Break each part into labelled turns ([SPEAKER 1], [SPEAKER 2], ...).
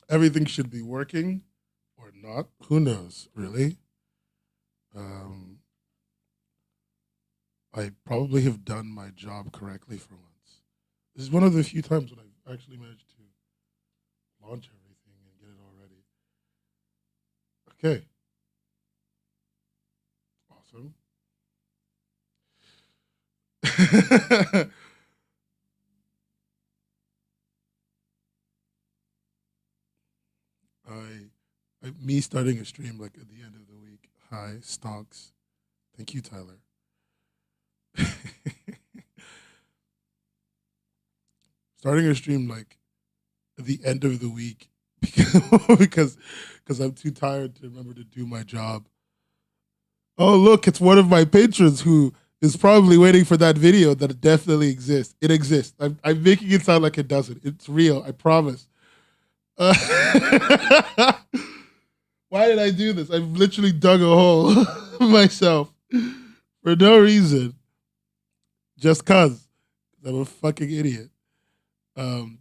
[SPEAKER 1] Everything should be working or not. Who knows, really? Um, I probably have done my job correctly for once. This is one of the few times when I've actually managed to launch everything and get it all ready. Okay, awesome. Me starting a stream like at the end of the week. Hi, Stonks. Thank you, Tyler. Starting a stream like at the end of the week because I'm too tired to remember to do my job. Oh, look, it's one of my patrons who is probably waiting for that video that definitely exists. It exists. I'm making it sound like it doesn't. It's real. I promise. Uh, why did I do this? I've literally dug a hole myself for no reason, just cause I'm a fucking idiot. Um,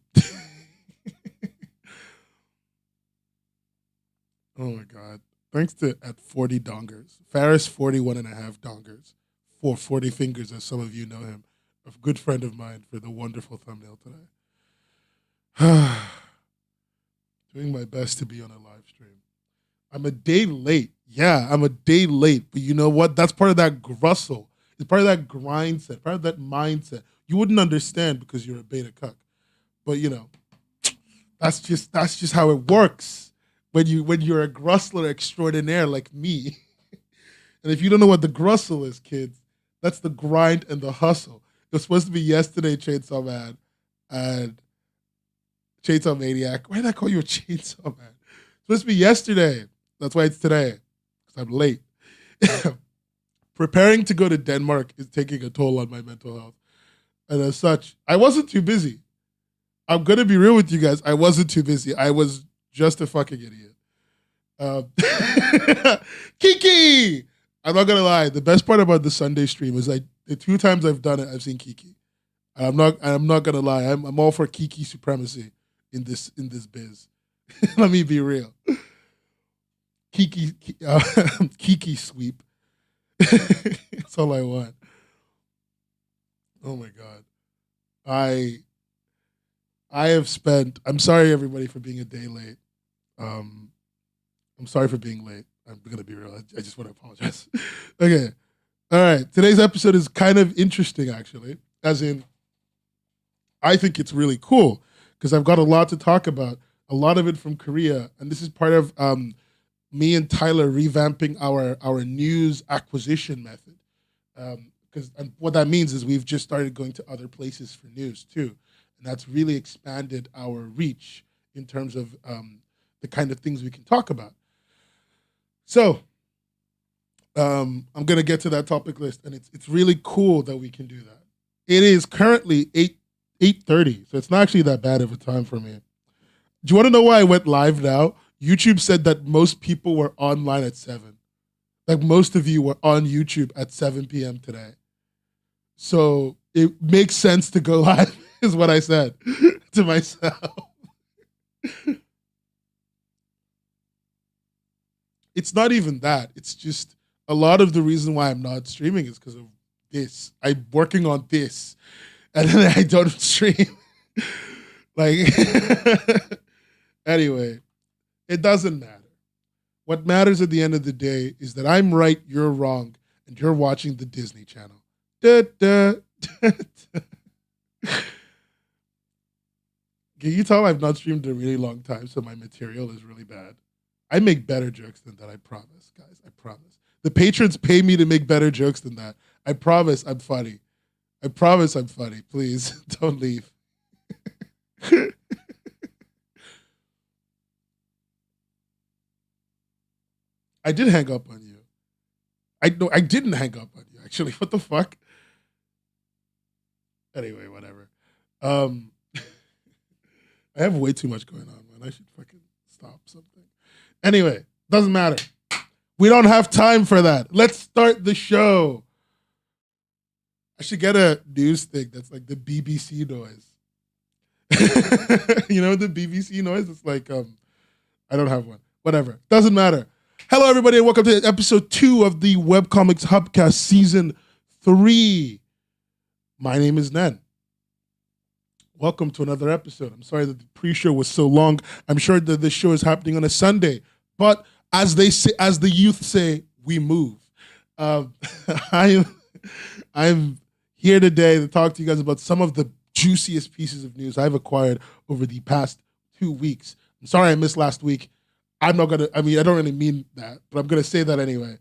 [SPEAKER 1] oh my god! Thanks to at 40 dongers, Faris 41 and a half dongers, for 40 fingers, as some of you know him, a good friend of mine, for the wonderful thumbnail today. Doing my best to be on a live stream. I'm a day late. Yeah, I'm a day late. But you know what? That's part of that grustle. It's part of that grind set, part of that mindset. You wouldn't understand because you're a beta cuck. But you know, that's just how it works when you're a grustler extraordinaire like me. And if you don't know what the grustle is, kids, that's the grind and the hustle. It was supposed to be yesterday, Chainsaw Man, and Chainsaw Maniac. Why did I call you a Chainsaw Man? It's supposed to be yesterday. That's why it's today, because I'm late. Preparing to go to Denmark is taking a toll on my mental health. And as such, I wasn't too busy. I'm going to be real with you guys. I wasn't too busy. I was just a fucking idiot. Um, Kiki! I'm not going to lie. The best part about the Sunday stream is the two times I've done it, I've seen Kiki. I'm not going to lie. I'm all for Kiki supremacy in this biz. Let me be real. Kiki sweep. That's all I want. Oh my god. I I have spent. I'm sorry everybody for being a day late. Um, I'm sorry for being late. I'm gonna be real. I just want to apologize. Okay. All right. Today's episode is kind of interesting, actually. As in, I think it's really cool because I've got a lot to talk about. A lot of it from Korea, and this is part of me and Tyler revamping our news acquisition method. Because what that means is we've just started going to other places for news too, and that's really expanded our reach in terms of the kind of things we can talk about. So I'm gonna get to that topic list, and it's really cool that we can do that. It is currently 8:30, so it's not actually that bad of a time for me. Do you want to know why I went live now? YouTube said that most people were online at 7. Like most of you were on YouTube at 7 p.m. today. So it makes sense to go live, is what I said to myself. It's not even that. It's just a lot of the reason why I'm not streaming is because of this. I'm working on this, and then I don't stream. Like, anyway, it doesn't matter. What matters at the end of the day is that I'm right, you're wrong, and you're watching the Disney Channel. Da, da, da, da. Can you tell I've not streamed in a really long time, so my material is really bad? I make better jokes than that, I promise, guys. I promise. The patrons pay me to make better jokes than that. I promise I'm funny. I promise I'm funny. Please, don't leave. I did hang up on you. I didn't hang up on you, actually. What the fuck? Anyway, whatever. Um, I have way too much going on, man. I should fucking stop something. Anyway, doesn't matter. We don't have time for that. Let's start the show. I should get a news thing that's like the BBC noise. You know the BBC noise? It's like I don't have one. Whatever. Doesn't matter. Hello, everybody, and welcome to episode 2 of the Webcomics Hubcast season 3. My name is Nen. Welcome to another episode. I'm sorry that the pre-show was so long. I'm sure that this show is happening on a Sunday, but as they say, as the youth say, we move. I'm here today to talk to you guys about some of the juiciest pieces of news I've acquired over the past 2 weeks. I'm sorry I missed last week. I don't really mean that, but I'm gonna say that anyway.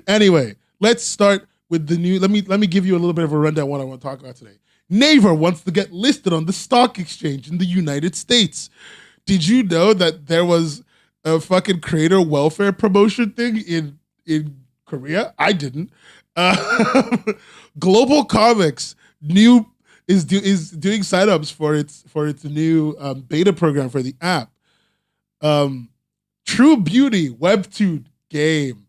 [SPEAKER 1] Anyway, let's start with the new. Let me give you a little bit of a rundown on what I want to talk about today. Naver wants to get listed on the stock exchange in the United States. Did you know that there was a fucking creator welfare promotion thing in Korea? I didn't. Global Comics is doing signups for its new beta program for the app. True Beauty Webtoon game.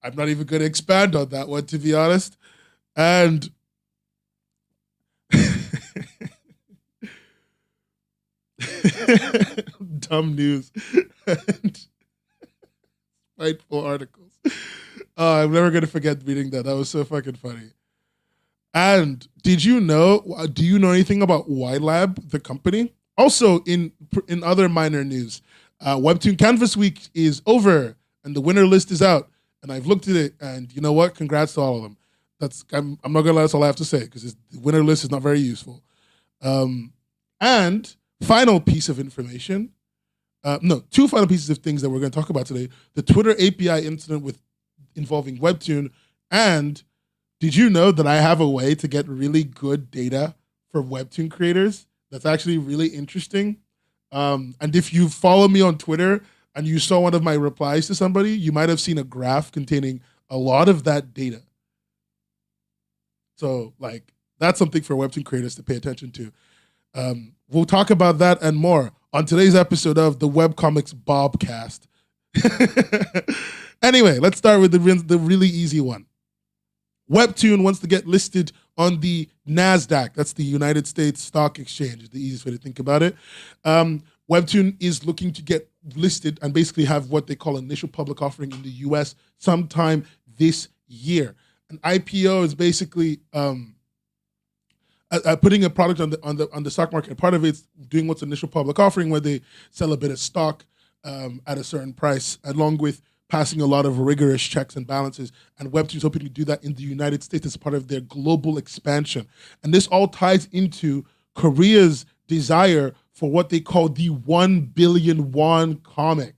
[SPEAKER 1] I'm not even going to expand on that one, to be honest. And dumb news and spiteful articles. I'm never going to forget reading that. That was so fucking funny. And do you know anything about Ylab, the company? Also, in other minor news, Webtoon Canvas Week is over and the winner list is out. And I've looked at it, and you know what? Congrats to all of them. I'm not gonna lie, that's all I have to say because the winner list is not very useful. And final piece of information. Two final pieces of things that we're going to talk about today: the Twitter API incident involving Webtoon, and did you know that I have a way to get really good data for Webtoon creators? That's actually really interesting. And if you follow me on Twitter and you saw one of my replies to somebody, you might have seen a graph containing a lot of that data. So, that's something for Webtoon creators to pay attention to. We'll talk about that and more on today's episode of the Webcomics Hubcast. Anyway, let's start with the really easy one. Webtoon wants to get listed on the NASDAQ. That's the United States Stock Exchange, is the easiest way to think about it. Webtoon is looking to get listed and basically have what they call initial public offering in the US sometime this year. An IPO is basically putting a product on the stock market. Part of it's doing what's initial public offering, where they sell a bit of stock at a certain price, along with passing a lot of rigorous checks and balances. And Webtoon is hoping to do that in the United States as part of their global expansion. And this all ties into Korea's desire for what they call the 1 billion won comic.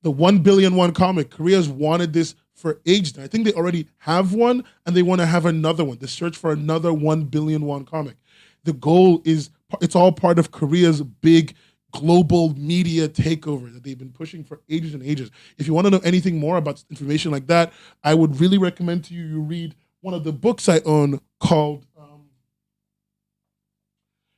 [SPEAKER 1] The 1 billion won comic. Korea's wanted this for ages. I think they already have one, and they want to have another one. The search for another 1 billion won comic. The goal is, it's all part of Korea's big global media takeover that they've been pushing for ages and ages. If you want to know anything more about information like that, I would really recommend to you read one of the books I own called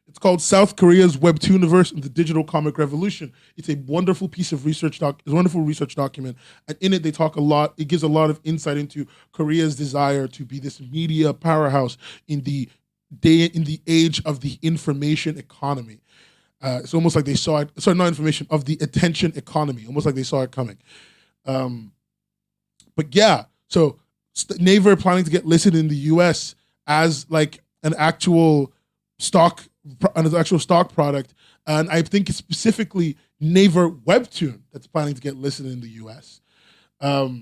[SPEAKER 1] it's called South Korea's Webtooniverse and the Digital Comic Revolution. It's a wonderful piece of research it's a wonderful research document, and in it they talk a lot. It gives a lot of insight into Korea's desire to be this media powerhouse in the age of the information economy. It's almost like they saw it. Sorry, not information, of the attention economy. Almost like they saw it coming. But yeah, so Naver planning to get listed in the U.S. as an actual stock product, and I think it's specifically Naver Webtoon that's planning to get listed in the U.S. So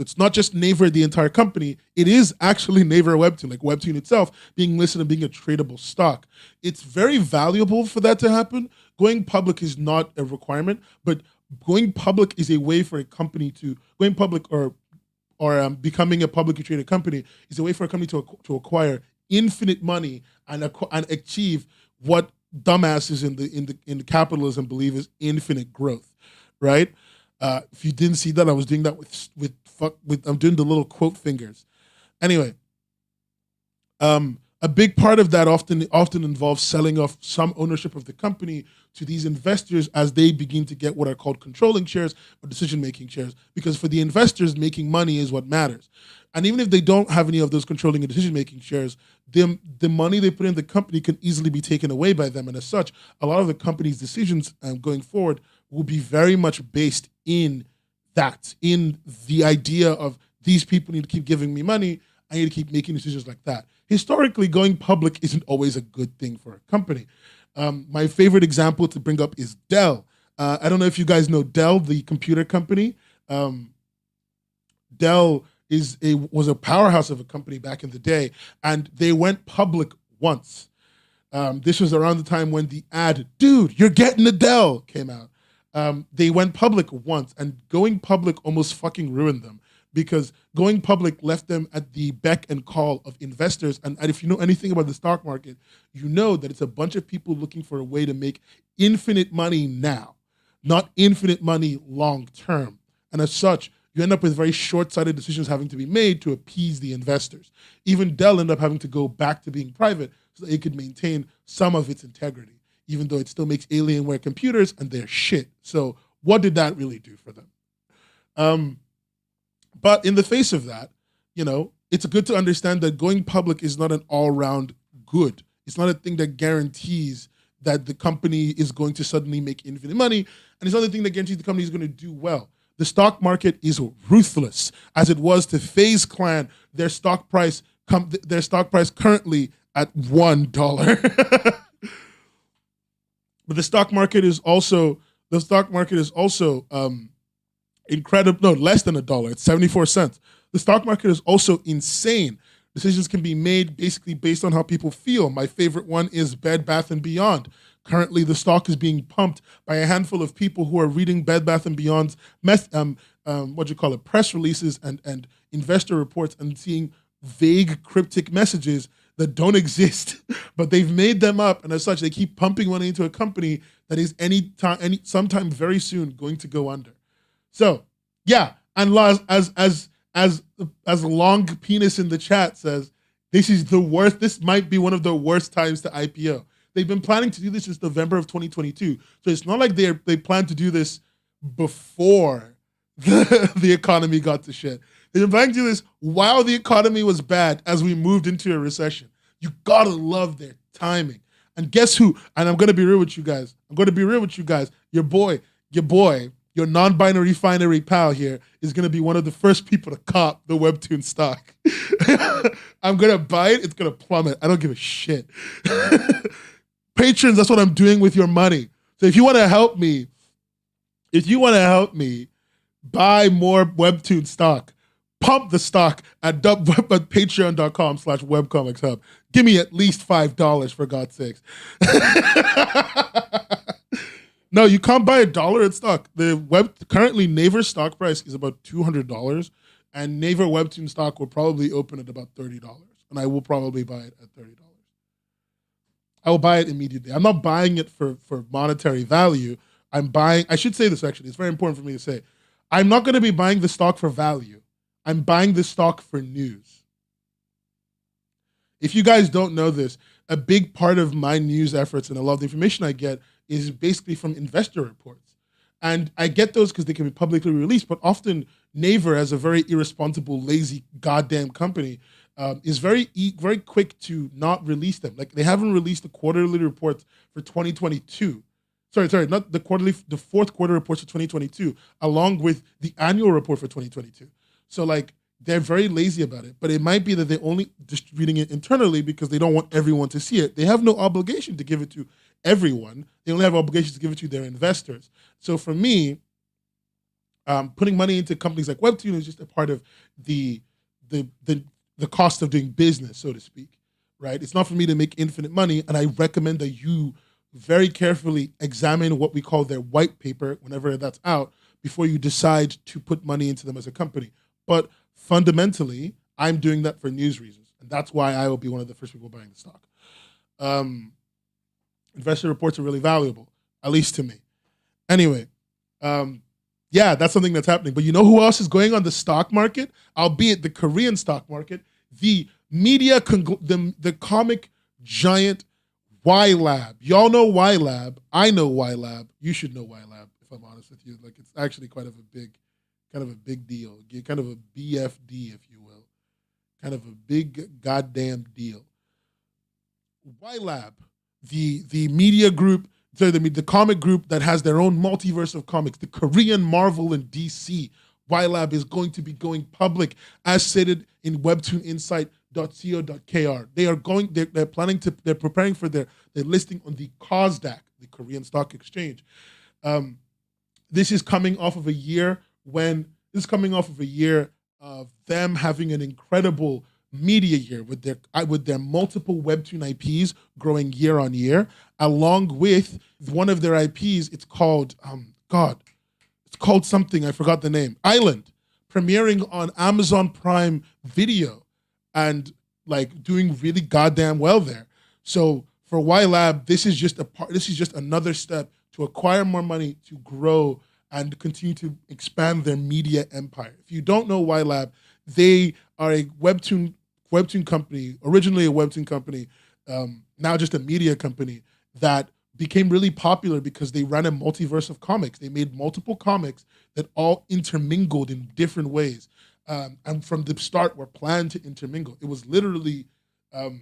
[SPEAKER 1] it's not just Naver, the entire company. It is actually Naver Webtoon, like Webtoon itself, being listed and being a tradable stock. It's very valuable for that to happen. Going public is not a requirement, but going public is a way for a company to, going public or becoming a publicly traded company is a way for a company to acquire infinite money and achieve what dumbasses in the capitalism believe is infinite growth, right? If you didn't see that, I was doing that with I'm doing the little quote fingers. Anyway, A big part of that often involves selling off some ownership of the company to these investors as they begin to get what are called controlling shares or decision-making shares. Because for the investors, making money is what matters. And even if they don't have any of those controlling and decision-making shares, the money they put in the company can easily be taken away by them. And as such, a lot of the company's decisions going forward will be very much based in the idea of these people need to keep giving me money. I need to keep making decisions like that. Historically, going public isn't always a good thing for a company. My favorite example to bring up is Dell. I don't know if you guys know Dell, the computer company. Dell was a powerhouse of a company back in the day, and they went public once. This was around the time when the ad, "Dude, you're getting a Dell," came out. They went public once, and going public almost fucking ruined them, because going public left them at the beck and call of investors. And if you know anything about the stock market, you know that it's a bunch of people looking for a way to make infinite money now, not infinite money long term. And as such, you end up with very short-sighted decisions having to be made to appease the investors. Even Dell ended up having to go back to being private so that it could maintain some of its integrity, even though it still makes Alienware computers and they're shit. So what did that really do for them? But in the face of that, it's good to understand that going public is not an all-round good. It's not a thing that guarantees that the company is going to suddenly make infinite money, and it's not a thing that guarantees the company is going to do well. The stock market is ruthless, as it was to FaZe Clan. Their stock price currently at $1. But the stock market is also incredible. No, less than $1. It's 74 cents. The stock market is also insane. Decisions can be made basically based on how people feel. My favorite one is Bed Bath & Beyond. Currently, the stock is being pumped by a handful of people who are reading Bed Bath & Beyond's press releases and investor reports and seeing vague, cryptic messages that don't exist, but they've made them up, and as such, they keep pumping money into a company that is sometime very soon going to go under. So, yeah, and as Long Penis in the chat says, this is the worst. This might be one of the worst times to IPO. They've been planning to do this since November of 2022, so it's not like they plan to do this before the economy got to shit. They've been planning to do this while the economy was bad as we moved into a recession. You gotta love their timing. And guess who? And I'm gonna be real with you guys. Your boy, your non-binary finery pal here is gonna be one of the first people to cop the Webtoon stock. I'm gonna buy it, it's gonna plummet. I don't give a shit. Patrons, that's what I'm doing with your money. So if you wanna help me buy more Webtoon stock, pump the stock at patreon.com/webcomics hub. Give me at least $5 for God's sakes. No, you can't buy $1 in stock. Currently Naver stock price is about $200, and Naver Webtoon stock will probably open at about $30, and I will probably buy it at $30. I will buy it immediately. I'm not buying it for monetary value. I should say this actually, it's very important for me to say. I'm not going to be buying the stock for value. I'm buying the stock for news. If you guys don't know this, a big part of my news efforts and a lot of the information I get is basically from investor reports. And I get those because they can be publicly released, but often Naver, as a very irresponsible, lazy, goddamn company, is very quick to not release them. Like, they haven't released the quarterly reports for 2022. Sorry, not the fourth quarter reports for 2022, along with the annual report for 2022. So like, they're very lazy about it, but it might be that they're only distributing it internally because they don't want everyone to see it. They have no obligation to give it to everyone. They only have obligations to give it to their investors. So for me, putting money into companies like Webtoon is just a part of the cost of doing business, so to speak, right? It's not for me to make infinite money, and I recommend that you very carefully examine what we call their white paper whenever that's out before you decide to put money into them as a company. But fundamentally, I'm doing that for news reasons, and that's why I will be one of the first people buying the stock. Investor reports are really valuable, at least to me. Anyway, yeah, that's something that's happening. But you know who else is going on the stock market? Albeit the Korean stock market, the the comic giant Ylab. Y'all know Ylab. I know Ylab. You should know Ylab, if I'm honest with you. Like, it's actually kind of a big deal. Kind of a BFD, if you will. Kind of a big goddamn deal. Ylab, the media group, the comic group that has their own multiverse of comics, the Korean Marvel and DC. Ylab is going to be going public, as stated in webtooninsight.co.kr. They're preparing for their listing on the KOSDAQ, the Korean Stock Exchange. This is coming off of a year of them having an incredible media year with their multiple Webtoon IPs growing year on year, along with one of their IPs. It's called it's called something, I forgot the name. Island, premiering on Amazon Prime Video and like doing really goddamn well there. So for Ylab, this is just another step to acquire more money, to grow and continue to expand their media empire. If you don't know Ylab, they are a webtoon company, originally a webtoon company, now just a media company that became really popular because they ran a multiverse of comics. They made multiple comics that all intermingled in different ways. And from the start were planned to intermingle. It was literally the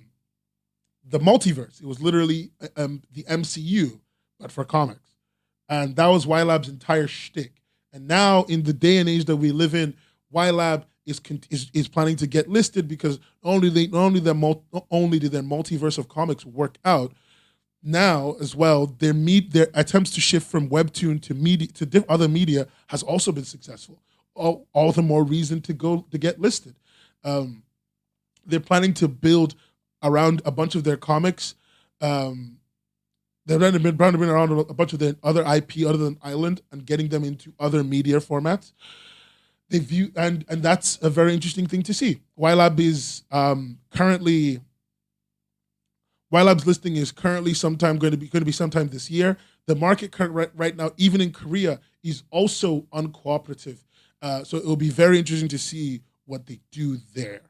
[SPEAKER 1] multiverse. It was literally the MCU, but for comics. And that was Ylab's entire shtick. And now, in the day and age that we live in, Ylab is planning to get listed because not only did their multiverse of comics work out, now as well, their attempts to shift from Webtoon to other media has also been successful. All the more reason to get listed. They're planning to build around a bunch of their comics. They've been around a bunch of their other IP other than Island and getting them into other media formats. And that's a very interesting thing to see. Ylab is Ylab's listing is currently going to be sometime this year. The market right now, even in Korea, is also uncooperative. So it will be very interesting to see what they do there.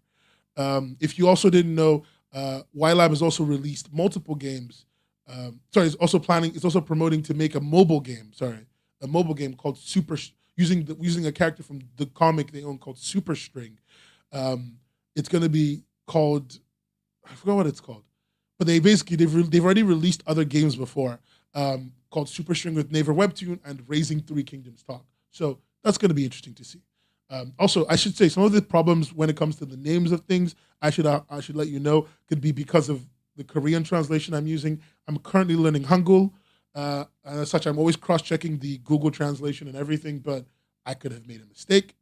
[SPEAKER 1] If you also didn't know, Ylab has also released multiple games. It's also promoting to make a mobile game called using a character from the comic they own called Super String. It's going to be called, I forgot what it's called, but they've already released other games before called Super String with Naver Webtoon and Raising Three Kingdoms Talk. So that's going to be interesting to see. Also, I should say some of the problems when it comes to the names of things, I should let you know, could be because of the Korean translation I'm using. I'm currently learning Hangul, and as such, I'm always cross-checking the Google translation and everything, but I could have made a mistake.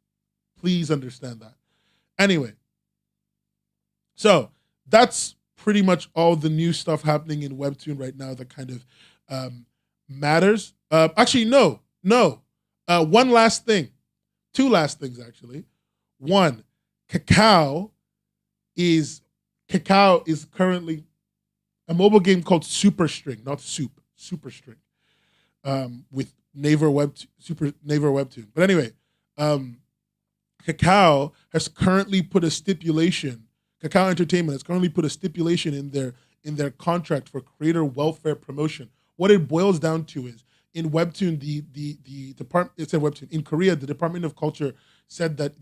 [SPEAKER 1] Please understand that. Anyway, so that's pretty much all the new stuff happening in Webtoon right now that kind of matters. Actually, no. One last thing. Two last things, actually. One, Kakao is currently a mobile game called Super String, not Soup, Super String, with Naver Webtoon. But anyway, Kakao has currently put a stipulation. Kakao Entertainment has currently put a stipulation in their contract for creator welfare promotion. What it boils down to is, in Webtoon, the department, it said Webtoon, in Korea, the Department of Culture said that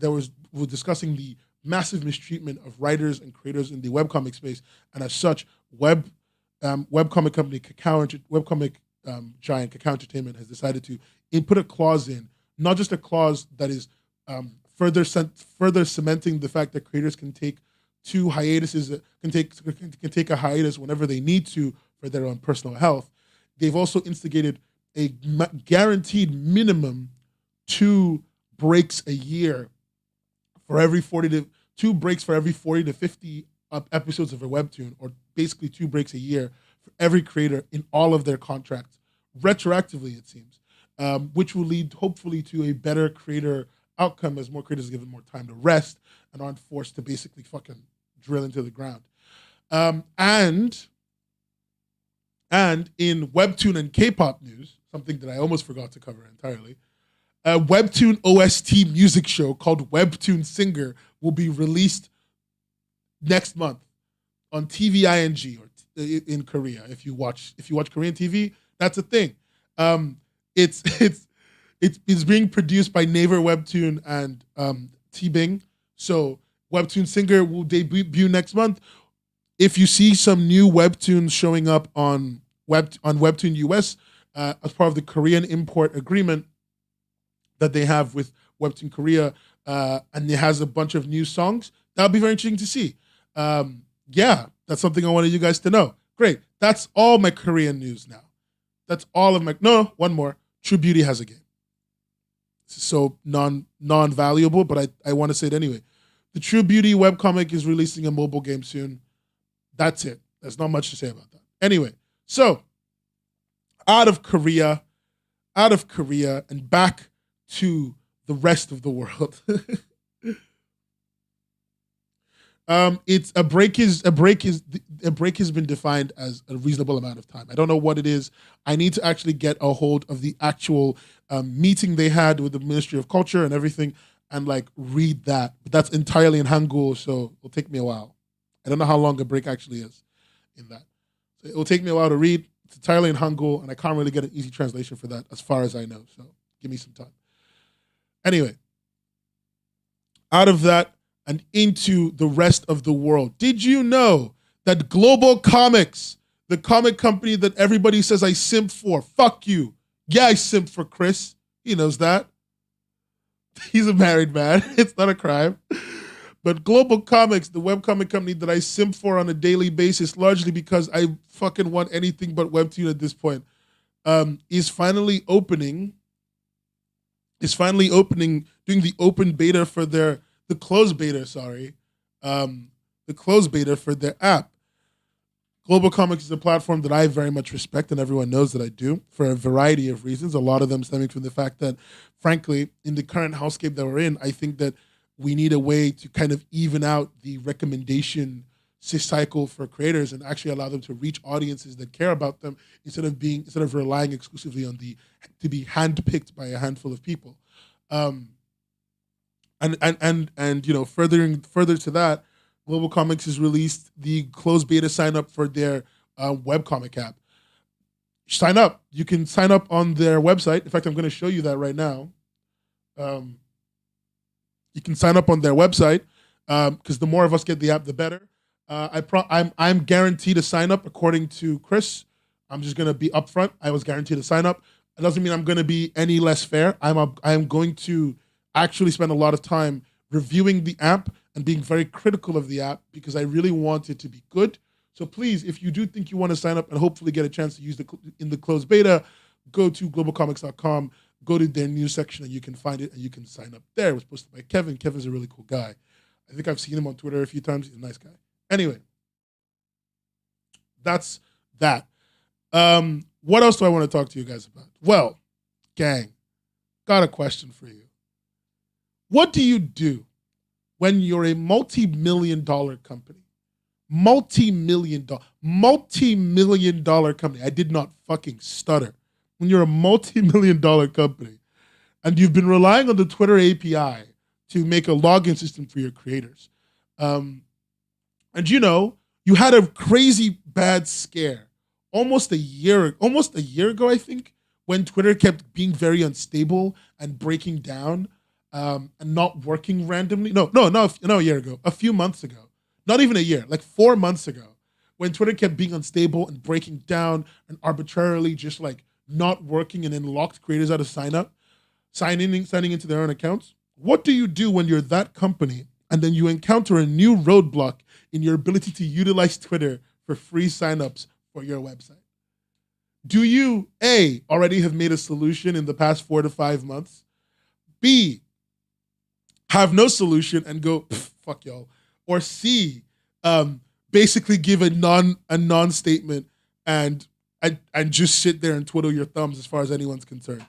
[SPEAKER 1] we're discussing the massive mistreatment of writers and creators in the webcomic space, and as such, webcomic company webcomic giant Kakao Entertainment has decided to input a clause in, not just a clause that is further cementing the fact that creators can take two hiatuses, can take a hiatus whenever they need to for their own personal health. They've also instigated a guaranteed minimum 2 breaks a year for every 40 to 50 episodes of a webtoon, or basically 2 breaks a year for every creator in all of their contracts, retroactively it seems, which will lead hopefully to a better creator outcome as more creators are given more time to rest and aren't forced to basically fucking drill into the ground. And in Webtoon and K-pop news, something that I almost forgot to cover entirely, a Webtoon OST music show called Webtoon Singer will be released next month on TVING or in Korea. If you watch Korean TV, that's a thing. It's being produced by Naver Webtoon and T-Bing. So Webtoon Singer will debut next month. If you see some new webtoons showing up on Webtoon US as part of the Korean import agreement that they have with Webtoon Korea, and it has a bunch of new songs, that'll be very interesting to see. Yeah, that's something I wanted you guys to know. Great. That's all my Korean news now. That's all of my... No, one more. True Beauty has a game. So non-valuable, but I want to say it anyway. The True Beauty webcomic is releasing a mobile game soon. That's it. There's not much to say about that. Anyway, so out of Korea and back to the rest of the world. It's a break has been defined as a reasonable amount of time. I don't know what it is. I need to actually get a hold of the actual meeting they had with the Ministry of Culture and everything and like read that. But that's entirely in Hangul, so it'll take me a while. I don't know how long a break actually is in that. So it'll take me a while to read. It's entirely in Hangul, and I can't really get an easy translation for that as far as I know. So give me some time. Anyway, out of that and into the rest of the world. Did you know that Global Comics, the comic company that everybody says I simp for, fuck you. Yeah, I simp for Chris. He knows that. He's a married man. It's not a crime. But Global Comics, the webcomic company that I simp for on a daily basis, largely because I fucking want anything but Webtoon at this point, is finally opening, doing the open beta for the closed beta for their app. Global Comics is a platform that I very much respect, and everyone knows that I do, for a variety of reasons, a lot of them stemming from the fact that, frankly, in the current housecape that we're in, I think that we need a way to kind of even out the recommendation cycle for creators and actually allow them to reach audiences that care about them instead of relying exclusively on to be handpicked by a handful of people. And you know, further to that, Global Comics has released the closed beta sign up for their webcomic app. Sign up. You can sign up on their website. In fact, I'm going to show you that right now. You can sign up on their website because the more of us get the app, the better. I'm guaranteed to sign up according to Chris. I'm just going to be upfront. I was guaranteed to sign up. It doesn't mean I'm going to be any less fair. I'm going to actually spend a lot of time reviewing the app and being very critical of the app because I really want it to be good. So please, if you do think you want to sign up and hopefully get a chance to use in the closed beta, go to globalcomics.com, go to their news section, and you can find it and you can sign up there. It was posted by Kevin. Kevin's a really cool guy. I think I've seen him on Twitter a few times. He's a nice guy. Anyway, that's that. What else do I want to talk to you guys about? Well, gang, got a question for you. What do you do when you're a multi-million-dollar company? Multi-million dollar company. I did not fucking stutter. When you're a multi-million-dollar company and you've been relying on the Twitter API to make a login system for your creators. And you know, you had a crazy bad scare almost a year ago, I think, when Twitter kept being very unstable and breaking down and not working randomly. No, a year ago, a few months ago. Not even a year, like 4 months ago, when Twitter kept being unstable and breaking down and arbitrarily just like not working and then locked creators out of signing into their own accounts. What do you do when you're that company and then you encounter a new roadblock in your ability to utilize Twitter for free signups for your website? Do you, A, already have made a solution in the past 4 to 5 months? B, have no solution and go, fuck y'all? Or C, basically give a non-statement and just sit there and twiddle your thumbs as far as anyone's concerned?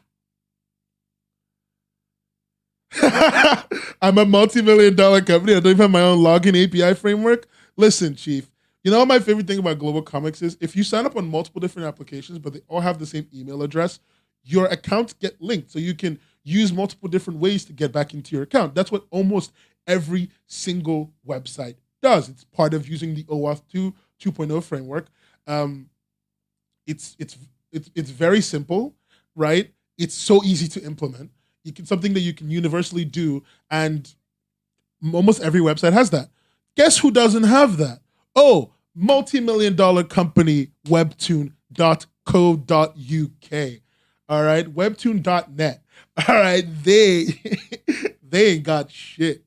[SPEAKER 1] I'm a multi-million-dollar company. I don't even have my own login API framework. Listen, Chief, you know what my favorite thing about Global Comics is? If you sign up on multiple different applications, but they all have the same email address, your accounts get linked. So you can use multiple different ways to get back into your account. That's what almost every single website does. It's part of using the OAuth 2.0 framework. It's very simple, right? It's so easy to implement. Something that you can universally do, and almost every website has that. Guess who doesn't have that? Oh, multi-million-dollar company Webtoon.co.uk. All right, Webtoon.net. All right, they ain't got shit.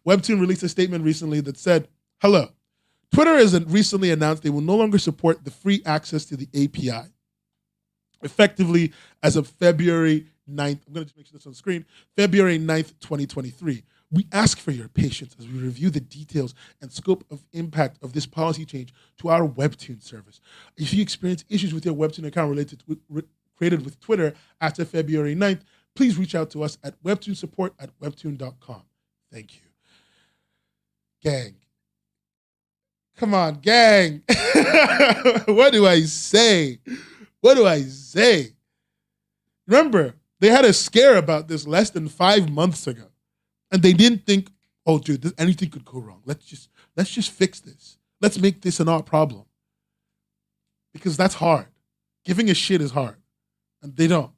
[SPEAKER 1] Webtoon released a statement recently that said, "Hello, Twitter has recently announced they will no longer support the free access to the API. Effectively, as of February 9th, I'm going to make sure this on the screen, February 9th, 2023. We ask for your patience as we review the details and scope of impact of this policy change to our Webtoon service. If you experience issues with your Webtoon account created with Twitter after February 9th, please reach out to us at webtoonsupport@webtoon.com. Thank you." Gang. Come on, gang. What do I say? What do I say? Remember, they had a scare about this less than 5 months ago. And they didn't think, oh, dude, anything could go wrong. Let's just fix this. Let's make this an art problem. Because that's hard. Giving a shit is hard. And they don't.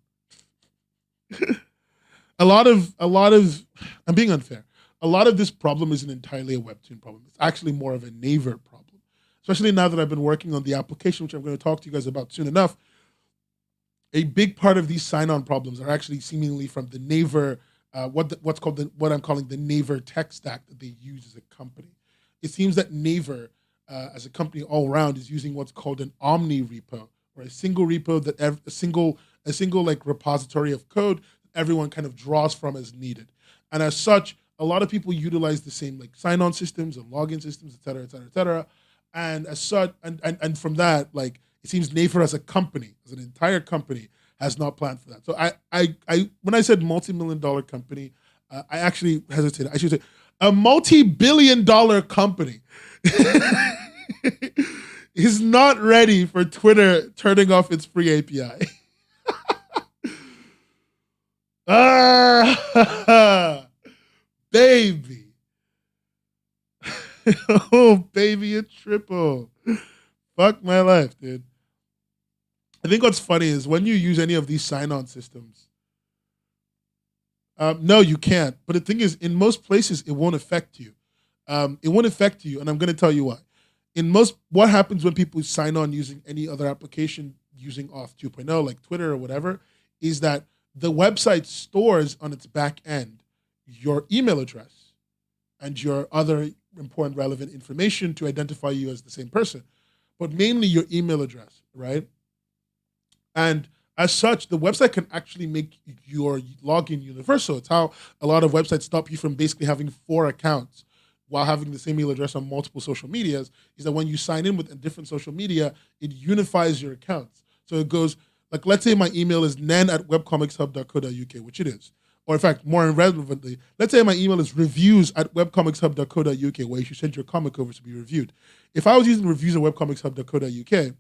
[SPEAKER 1] a lot of, I'm being unfair. A lot of this problem isn't entirely a Webtoon problem. It's actually more of a Naver problem. Especially now that I've been working on the application, which I'm going to talk to you guys about soon enough. A big part of these sign-on problems are actually seemingly from the Naver, what I'm calling the Naver tech stack that they use as a company. It seems that Naver, as a company all around, is using what's called an omni repo, or a single repo that a single like repository of code that everyone kind of draws from as needed. And as such, a lot of people utilize the same like sign-on systems and login systems, et cetera, et cetera, et cetera. And as such, and from that, like it seems Naver as a company, as an entire company, has not planned for that. So I when I said multi-million-dollar company, I actually hesitated. I should say a multi-billion-dollar company is not ready for Twitter turning off its free API. Baby. Oh, baby, a triple. Fuck my life, dude. I think what's funny is when you use any of these sign-on systems, no, you can't. But the thing is, in most places, it won't affect you. It won't affect you, and I'm going to tell you why. What happens when people sign on using any other application using Auth 2.0, like Twitter or whatever, is that the website stores on its back end your email address and your other important relevant information to identify you as the same person, but mainly your email address, right? And as such, the website can actually make your login universal. It's how a lot of websites stop you from basically having 4 accounts while having the same email address on multiple social medias, is that when you sign in with a different social media, it unifies your accounts. So it goes, like, let's say my email is nen@webcomicshub.co.uk, which it is. Or in fact, more relevantly, let's say my email is reviews@webcomicshub.co.uk, where you should send your comic over to be reviewed. If I was using reviews at webcomicshub.co.uk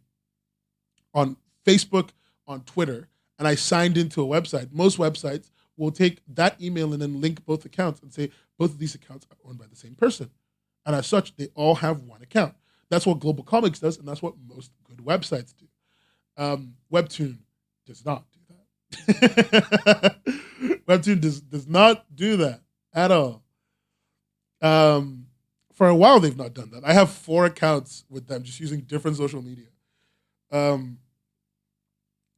[SPEAKER 1] on Facebook, on Twitter, and I signed into a website, most websites will take that email and then link both accounts and say both of these accounts are owned by the same person. And as such, they all have one account. That's what Global Comics does, and that's what most good websites do. Webtoon does not do that. Webtoon does not do that at all. For a while, they've not done that. I have 4 accounts with them, just using different social media.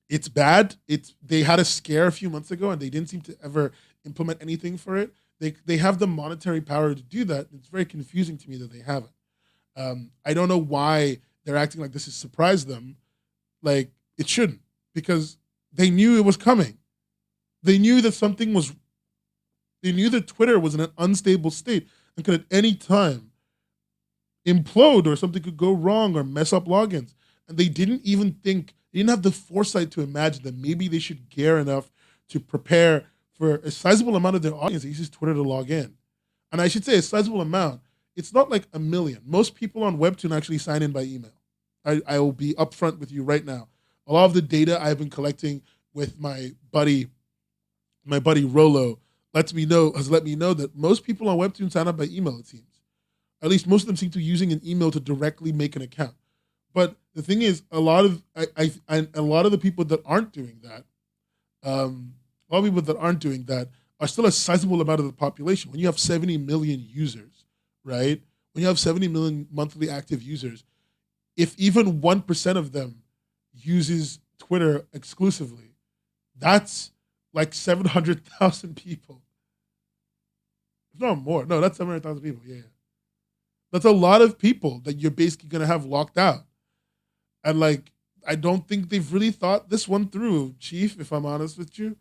[SPEAKER 1] It's bad. They had a scare a few months ago, and they didn't seem to ever implement anything for it. They have the monetary power to do that. It's very confusing to me that they haven't. I don't know why they're acting like this has surprised them. Like, it shouldn't, because they knew it was coming. They knew that they knew that Twitter was in an unstable state and could at any time implode, or something could go wrong or mess up logins. And they didn't have the foresight to imagine that maybe they should care enough to prepare for a sizable amount of their audience that uses Twitter to log in. And I should say a sizable amount. It's not like a million. Most people on Webtoon actually sign in by email. I will be upfront with you right now. A lot of the data I've been collecting with my buddy Rolo has let me know that most people on Webtoon sign up by email, it seems. At least most of them seem to be using an email to directly make an account. But the thing is, a lot of a lot of the people that aren't doing that, a lot of people that aren't doing that are still a sizable amount of the population. When you have 70 million users, right? When you have 70 million monthly active users, if even 1% of them uses Twitter exclusively, that's like 700,000 people. If not more. No, that's 700,000 people. Yeah. That's a lot of people that you're basically going to have locked out. And like, I don't think they've really thought this one through, Chief, if I'm honest with you.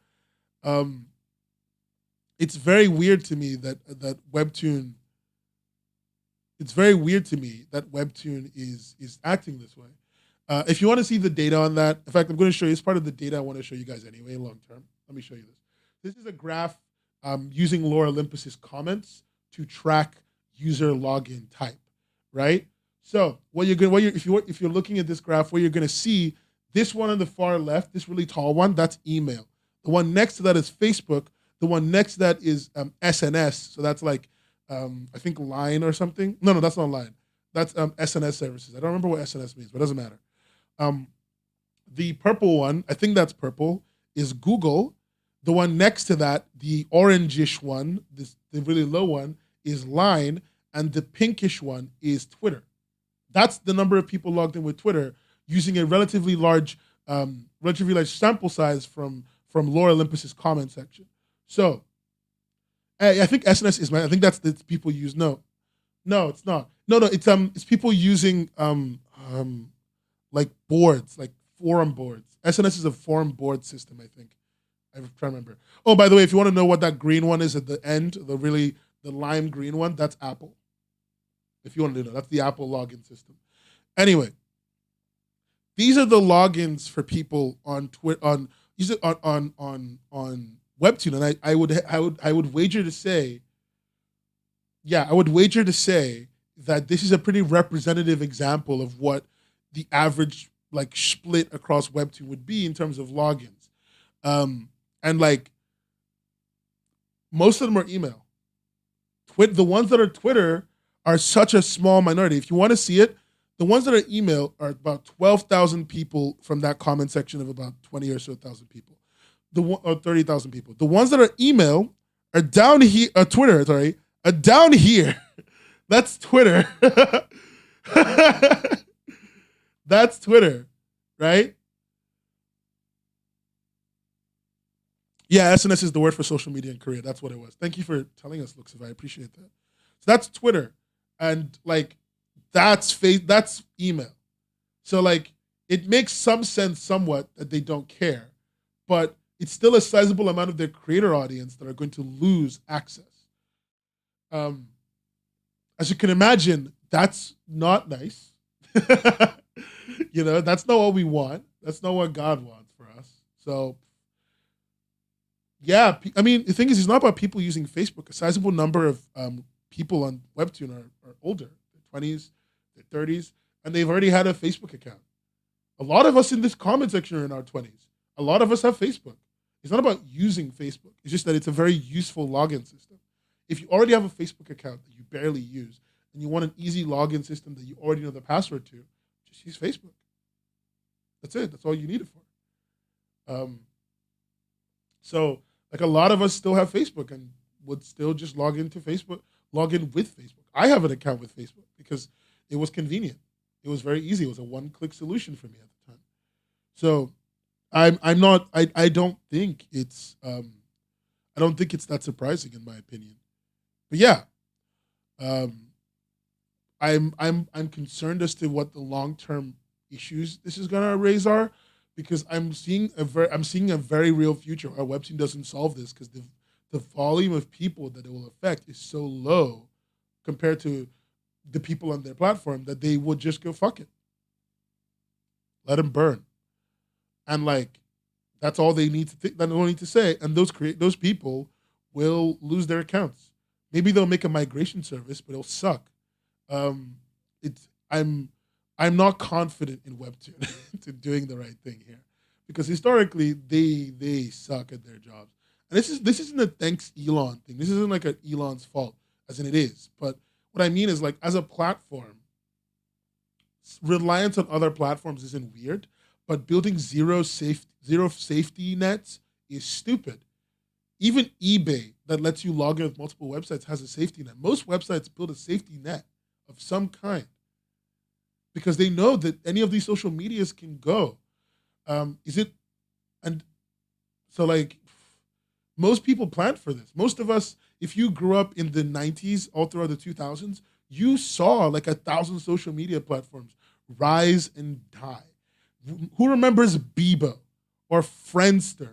[SPEAKER 1] It's very weird to me that Webtoon, it's very weird to me that Webtoon is acting this way. If you want to see the data on that, in fact, I'm going to show you, it's part of the data I want to show you guys anyway, long term. Let me show you this. This is a graph using Laura Olympus's comments to track user login type, right? So if you're looking at this graph, what you're going to see, this one on the far left, this really tall one, that's email. The one next to that is Facebook. The one next to that is SNS. So that's like, I think Line or something. No, that's not Line. That's SNS services. I don't remember what SNS means, but it doesn't matter. The purple one, I think that's purple, is Google. The one next to that, the orangish one, the really low one, is Line, and the pinkish one is Twitter. That's the number of people logged in with Twitter using a relatively large sample size from Laura Olympus's comment section. So, I think SNS is I think that's the people use. No, it's not. No, it's people using like boards, like forum boards. SNS is a forum board system, I think. I'm trying to remember. Oh, by the way, if you want to know what that green one is at the end, the lime green one, that's Apple. If you want to know, that's the Apple login system. Anyway, these are the logins for people on Twitter on Webtoon, and I would wager to say, I would wager to say that this is a pretty representative example of what the average like split across Webtoon would be in terms of logins. And like most of them are email. The ones that are Twitter are such a small minority. If you want to see it, the ones that are email are about 12,000 people from that comment section of about 20 or so thousand people. Or 30,000 people. The ones that are email are down here, Twitter, sorry, are down here. That's Twitter. That's Twitter, right? Yeah, SNS is the word for social media in Korea. That's what it was. Thank you for telling us, Luxiv. I appreciate that. So that's Twitter. And like, that's email. So like, it makes some sense somewhat that they don't care, but it's still a sizable amount of their creator audience that are going to lose access. As you can imagine, that's not nice. That's not what we want. That's not what God wants for us. So, yeah, I mean, the thing is, it's not about people using Facebook. A sizable number of people on Webtoon are older, their 20s, their 30s, and they've already had a Facebook account. A lot of us in this comment section are in our 20s. A lot of us have Facebook. It's not about using Facebook. It's just that it's a very useful login system. If you already have a Facebook account that you barely use, and you want an easy login system that you already know the password to, just use Facebook. That's it. That's all you need it for. So, like a lot of us still have Facebook and would still just log in with Facebook. I have an account with Facebook because it was convenient. It was very easy. It was a one-click solution for me at the time. So, I don't think it's that surprising in my opinion. But yeah, I'm concerned as to what the long-term issues this is gonna raise are, because I'm seeing a very real future where Webtoon doesn't solve this, because the volume of people that it will affect is so low compared to the people on their platform that they would just go fuck it, let them burn. And like, that's all they need to think. That they don't need to say. And those people will lose their accounts. Maybe they'll make a migration service, but it'll suck. I'm not confident in Webtoon to doing the right thing here, because historically they suck at their jobs. And this isn't a thanks Elon thing. This isn't like an Elon's fault, as in it is. But What I mean is like as a platform, reliance on other platforms isn't weird, but building zero safety nets is stupid. Even eBay that lets you log in with multiple websites has a safety net. Most websites build a safety net of some kind because they know that any of these social medias can go. Is it and so like most people planned for this. Most of us, if you grew up in the 90s, all throughout the 2000s, you saw like 1,000 social media platforms rise and die. Who remembers Bebo or Friendster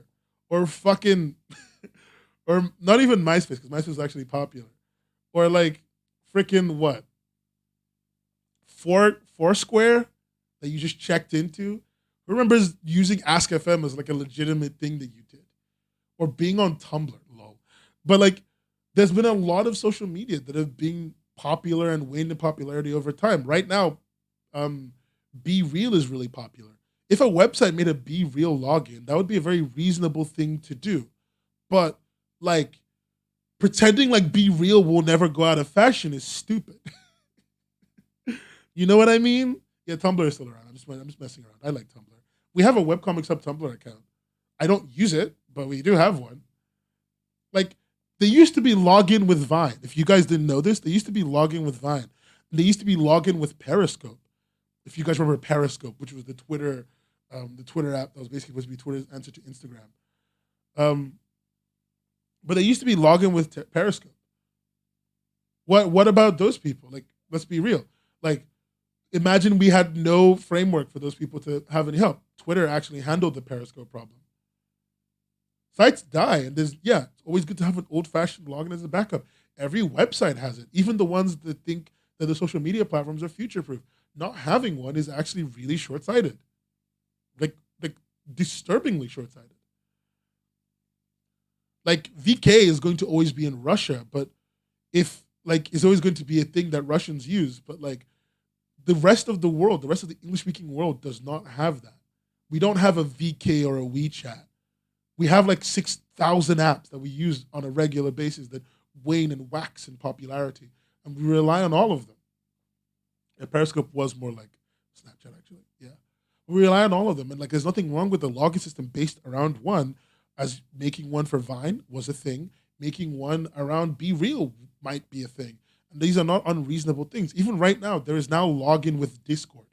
[SPEAKER 1] or fucking, or not even MySpace, because MySpace was actually popular, or like freaking what? Foursquare that you just checked into? Who remembers using Ask FM as like a legitimate thing that you did? Or being on Tumblr, lol. But like, there's been a lot of social media that have been popular and waned in popularity over time. Right now, Be Real is really popular. If a website made a Be Real login, that would be a very reasonable thing to do. But like, pretending like Be Real will never go out of fashion is stupid. You know what I mean? Yeah, Tumblr is still around. I'm just messing around. I like Tumblr. We have a Webcomics Hub Tumblr account. I don't use it, but we do have one. Like, they used to be login with Vine. If you guys didn't know this, they used to be login with Vine. And they used to be login with Periscope. If you guys remember Periscope, which was the Twitter app that was basically supposed to be Twitter's answer to Instagram. But they used to be login with Periscope. What about those people? Like, let's be real. Like, imagine we had no framework for those people to have any help. Twitter actually handled the Periscope problem. Sites die, and it's always good to have an old-fashioned login as a backup. Every website has it, even the ones that think that the social media platforms are future-proof. Not having one is actually really short-sighted, like disturbingly short-sighted. Like VK is going to always be in Russia, but if like it's always going to be a thing that Russians use, but like the rest of the world, the rest of the English-speaking world does not have that. We don't have a VK or a WeChat. We have like 6,000 apps that we use on a regular basis that wane and wax in popularity, and we rely on all of them. And Periscope was more like Snapchat, actually. Yeah, we rely on all of them, and like, there's nothing wrong with the login system based around one. As making one for Vine was a thing, making one around Be Real might be a thing, and these are not unreasonable things. Even right now, there is now login with Discord.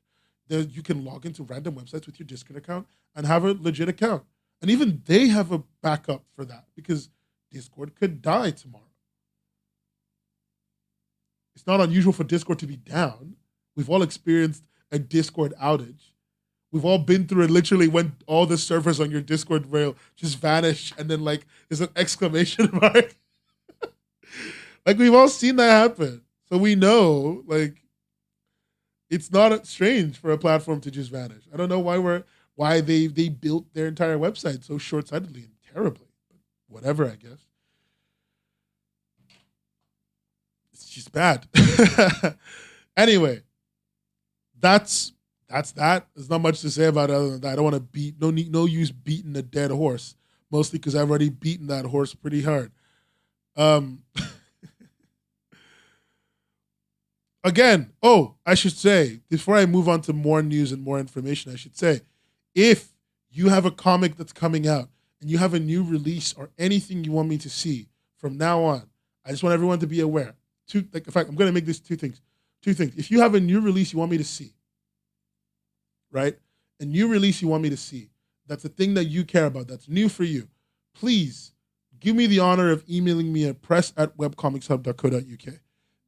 [SPEAKER 1] There, you can log into random websites with your Discord account and have a legit account. And even they have a backup for that because Discord could die tomorrow. It's not unusual for Discord to be down. We've all experienced a Discord outage. We've all been through it literally when all the servers on your Discord rail just vanish and then like there's an exclamation mark. Like, we've all seen that happen. So we know like it's not strange for a platform to just vanish. I don't know why they built their entire website so short-sightedly and terribly. But whatever, I guess. It's just bad. Anyway, that's that. There's not much to say about it other than that. I don't want to no use beating a dead horse, mostly because I've already beaten that horse pretty hard. Again, I should say, before I move on to more news and more information, I should say, if you have a comic that's coming out and you have a new release or anything you want me to see from now on, I just want everyone to be aware. In fact, I'm going to make this two things. If you have a new release you want me to see, right? A new release you want me to see, that's a thing that you care about, that's new for you, please give me the honor of emailing me at press@webcomicshub.co.uk.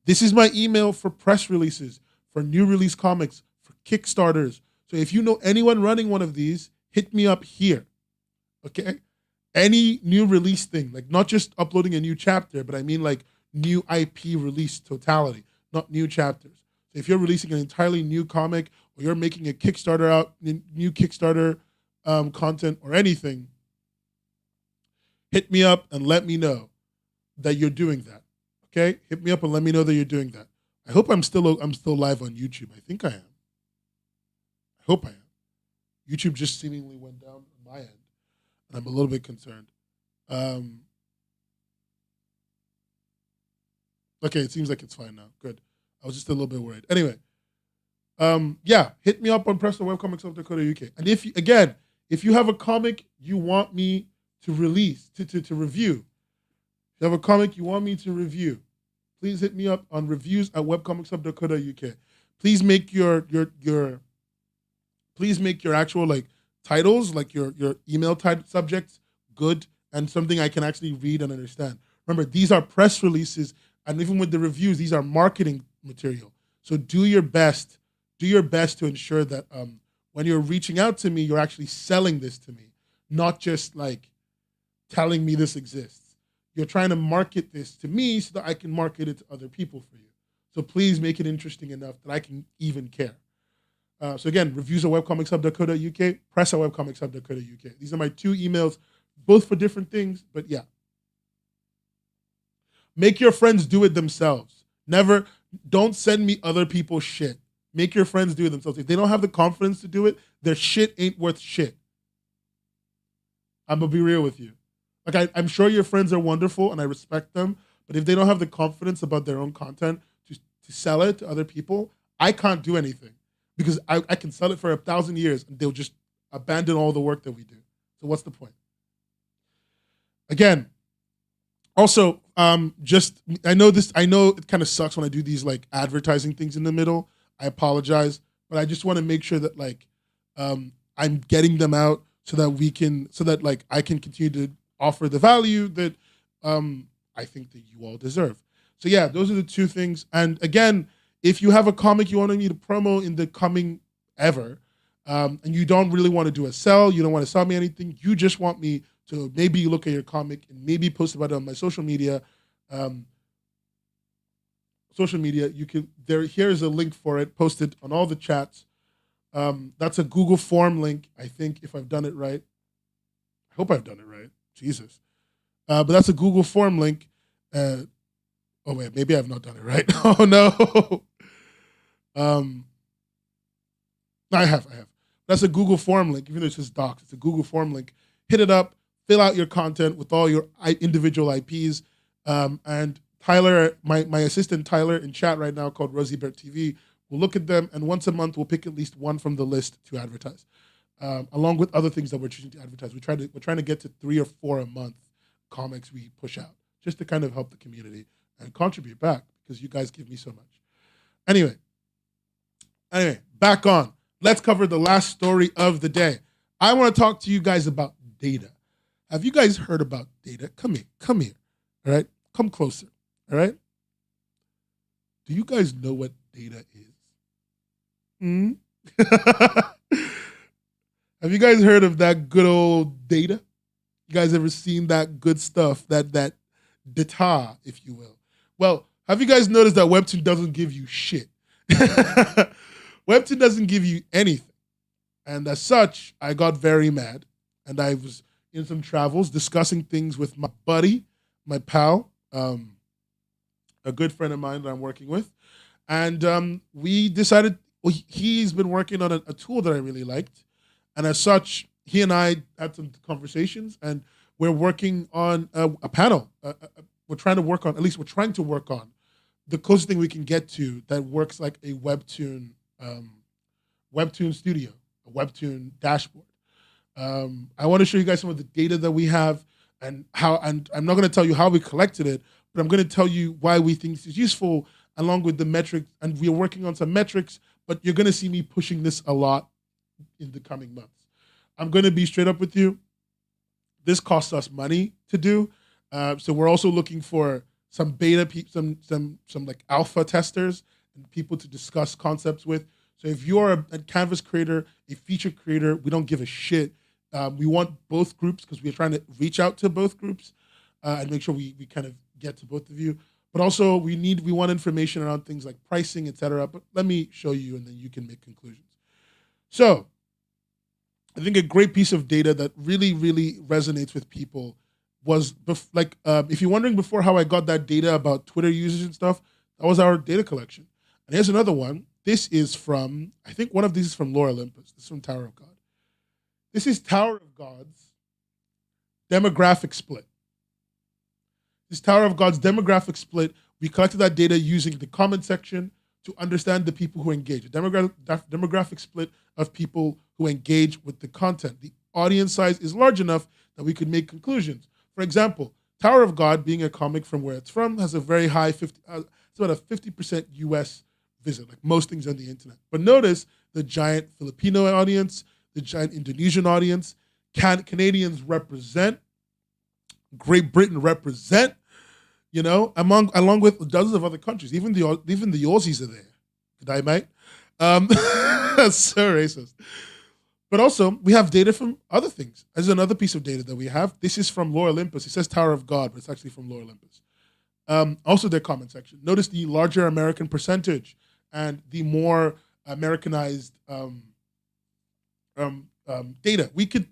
[SPEAKER 1] This is my email for press releases, for new release comics, for Kickstarters. So if you know anyone running one of these, hit me up here, okay? Any new release thing, like not just uploading a new chapter, but I mean like new IP release totality, not new chapters. So if you're releasing an entirely new comic or you're making a Kickstarter new Kickstarter content or anything, hit me up and let me know that you're doing that. Okay, hit me up and let me know that you're doing that. I hope I'm still live on YouTube. I think I am. I hope I am. YouTube just seemingly went down on my end, and I'm a little bit concerned. Okay, it seems like it's fine now. Good. I was just a little bit worried. Anyway, yeah, hit me up on webcomics.co.uk. And if you have a comic you want me to release, to review, if you have a comic you want me to review, please hit me up on reviews@webcomicshub.co.uk. Please make your actual like titles, like your email type subjects, good and something I can actually read and understand. Remember, these are press releases, and even with the reviews, these are marketing material. So do your best to ensure that when you're reaching out to me, you're actually selling this to me, not just like telling me this exists. You're trying to market this to me so that I can market it to other people for you. So please make it interesting enough that I can even care. So again, reviews@webcomicshub.co.uk, press@webcomicshub.co.uk. These are my 2 emails, both for different things, but yeah. Make your friends do it themselves. Don't send me other people's shit. Make your friends do it themselves. If they don't have the confidence to do it, their shit ain't worth shit. I'm gonna be real with you. Like I'm sure your friends are wonderful and I respect them, but if they don't have the confidence about their own content to sell it to other people, I can't do anything because I can sell it for 1,000 years and they'll just abandon all the work that we do. So what's the point? Again, also, I know it kind of sucks when I do these like advertising things in the middle. I apologize, but I just want to make sure that like I'm getting them out so that like I can continue to offer the value that I think that you all deserve. So yeah, those are the 2 things. And again, if you have a comic you want me to promo in the coming ever, and you don't really want to do a sell, you don't want to sell me anything, you just want me to maybe look at your comic and maybe post about it on my social media. Here's a link for it, posted on all the chats. That's a Google form link, I think, if I've done it right. I hope I've done it right. Jesus. But that's a Google form link. Oh wait, maybe I've not done it right. Oh no. I have. That's a Google form link, even though it says docs. It's a Google form link. Hit it up, fill out your content with all your individual IPs. And Tyler, my assistant Tyler in chat right now called Rosie Bear TV, will look at them, and once a month we'll pick at least one from the list to advertise. Along with other things that we're choosing to advertise. We're trying to get to 3 or 4 a month comics we push out, just to kind of help the community and contribute back because you guys give me so much. Anyway, back on. Let's cover the last story of the day. I want to talk to you guys about data. Have you guys heard about data? Come here, all right? Come closer, all right? Do you guys know what data is? Have you guys heard of that good old data? You guys ever seen that good stuff, that data, if you will? Well, have you guys noticed that Webtoon doesn't give you shit? Webtoon doesn't give you anything. And as such, I got very mad. And I was in some travels discussing things with my buddy, my pal, a good friend of mine that I'm working with. And we decided, well, he's been working on a tool that I really liked. And as such, he and I had some conversations, and we're working on a panel. We're trying to work on the closest thing we can get to that works like a Webtoon studio, a Webtoon dashboard. I want to show you guys some of the data that we have and I'm not going to tell you how we collected it, but I'm going to tell you why we think this is useful along with the metrics. And we're working on some metrics, but you're going to see me pushing this a lot in the coming months. I'm going to be straight up with you. This costs us money to do. So we're also looking for some beta, some like alpha testers and people to discuss concepts with. So if you're a canvas creator, a feature creator, we don't give a shit. We want both groups because we're trying to reach out to both groups and make sure we kind of get to both of you. But also we want information around things like pricing, etc. But let me show you and then you can make conclusions. So I think a great piece of data that really, really resonates with people was if you're wondering before how I got that data about Twitter users and stuff, that was our data collection. And here's another one. This is from, I think one of these is from Lore Olympus. This is from Tower of God. This is Tower of God's demographic split. This Tower of God's demographic split, we collected that data using the comment section, to understand the people who engage, a demographic split of people who engage with the content. The audience size is large enough that we could make conclusions. For example, Tower of God, being a comic from where it's from, has a very high it's about a 50% US visit, like most things on the internet. But notice the giant Filipino audience, the giant Indonesian audience, Canadians represent, Great Britain represent, along with dozens of other countries. Even the Aussies are there. Good day, mate. That's so racist. But also, we have data from other things. There's another piece of data that we have. This is from Lore Olympus. It says Tower of God, but it's actually from Lore Olympus. Also, their comment section. Notice the larger American percentage and the more Americanized data. We could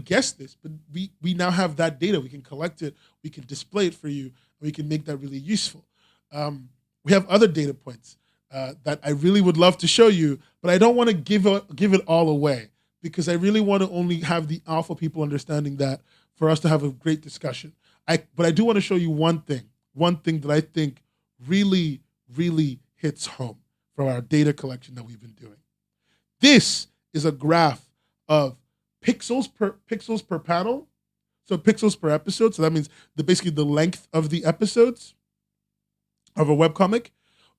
[SPEAKER 1] guess this, but we now have that data. We can collect it. We can display it for you. And we can make that really useful. We have other data points that I really would love to show you, but I don't want to give it all away because I really want to only have the alpha people understanding that for us to have a great discussion. But I do want to show you one thing that I think really, really hits home from our data collection that we've been doing. This is a graph of pixels per panel, so pixels per episode. So that means basically the length of the episodes of a webcomic